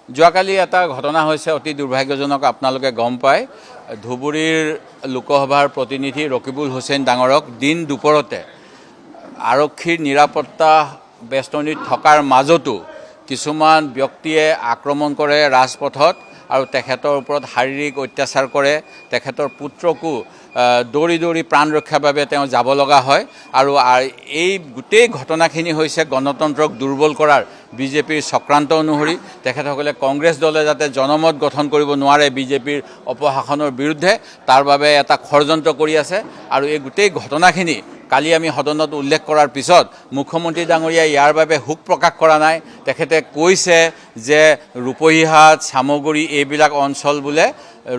যোৱাকালি এটা ঘটনা হৈছে অতি দুৰ্ভাগ্যজনক আপোনালোকে গম পায় ধুবুৰীৰ লোকসভাৰ প্ৰতিনিধি ৰকিবুল হুছেইন ডাঙৰক দিন দুপৰতে আৰক্ষীৰ নিৰাপত্তা বেষ্টনীত থকাৰ মাজতো কিছুমান ব্যক্তিয়ে আক্ৰমণ কৰে ৰাজপথত আৰু তেখেতৰ ওপৰত শাৰীৰিক অত্যাচাৰ কৰে তেখেতৰ পুত্ৰকো দৌৰি দৌৰি প্ৰাণ ৰক্ষাৰ বাবে তেওঁ যাব লগা হয় আৰু এই গোটেই ঘটনাখিনি হৈছে গণতন্ত্ৰক দুৰ্বল কৰাৰ বিজেপিৰ চক্ৰান্ত অনুসৰি তেখেতসকলে কংগ্ৰেছ দলে যাতে জনমত গঠন কৰিব নোৱাৰে বিজেপিৰ অপশাসনৰ বিৰুদ্ধে তাৰ বাবে এটা ষড়যন্ত্ৰ কৰি আছে আৰু এই গোটেই ঘটনাখিনি কালি আমি সদনত উল্লেখ কৰাৰ পিছত মুখ্যমন্ত্ৰী ডাঙৰীয়াই ইয়াৰ বাবে হুক প্ৰকাশ কৰা নাই তেখেতে কৈছে যে ৰূপহীহাট চামগুৰি এইবিলাক অঞ্চল বোলে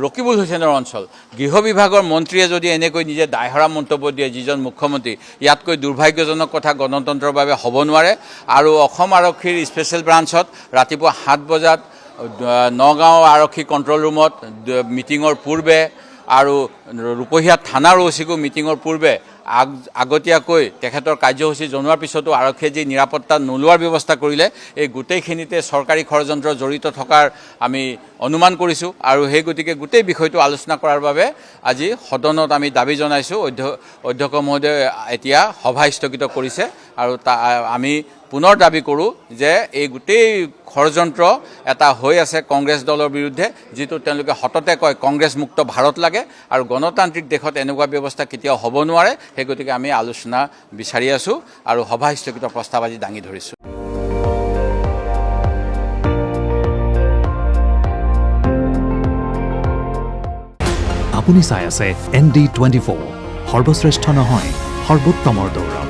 ৰকিবুল হুছেইনৰ অঞ্চল গৃহ বিভাগৰ মন্ত্ৰীয়ে যদি এনেকৈ নিজে দায়হৰা মন্তব্য দিয়ে যিজন মুখ্যমন্ত্ৰী ইয়াতকৈ দুৰ্ভাগ্যজনক কথা গণতন্ত্ৰৰ বাবে হ'ব নোৱাৰে আৰু অসম আৰক্ষীৰ স্পেচিয়েল ব্ৰাঞ্চত ৰাতিপুৱা 7 বজাত নগাঁও আৰক্ষী কণ্ট্ৰল ৰুমত মিটিঙৰ পূৰ্বে আৰু ৰূপহীহাট থানাৰ ওচিকো মিটিঙৰ পূৰ্বে আগতীয়াকৈ তেখেতৰ কাৰ্যসূচী জনোৱাৰ পিছতো আৰক্ষীয়ে যি নিৰাপত্তা নোলোৱাৰ ব্যৱস্থা কৰিলে এই গোটেইখিনিতে চৰকাৰী ষড়যন্ত্ৰ জড়িত থকাৰ আমি অনুমান কৰিছোঁ আৰু সেই গতিকে গোটেই বিষয়টো আলোচনা কৰাৰ বাবে আজি সদনত আমি দাবী জনাইছোঁ অধ্যক্ষ মহোদয়ে এতিয়া সভা স্থগিত কৰিছে আৰু আমি পুনৰ দাবী কৰোঁ যে এই গোটেই ষড়যন্ত্ৰ এটা হৈ আছে কংগ্ৰেছ দলৰ বিৰুদ্ধে যিটো তেওঁলোকে সততে কয় কংগ্ৰেছ মুক্ত ভাৰত লাগে আৰু গণতান্ত্ৰিক দেশত এনেকুৱা ব্যৱস্থা কেতিয়াও হ'ব নোৱাৰে সেই গতিকে আমি আলোচনা বিচাৰি আছোঁ আৰু সভা স্থগিত প্ৰস্তাৱ আজি দাঙি ধৰিছোঁ আপুনি চাই আছে ND24 সৰ্বশ্ৰেষ্ঠ নহয় সৰ্বোত্তমৰ দৌৰ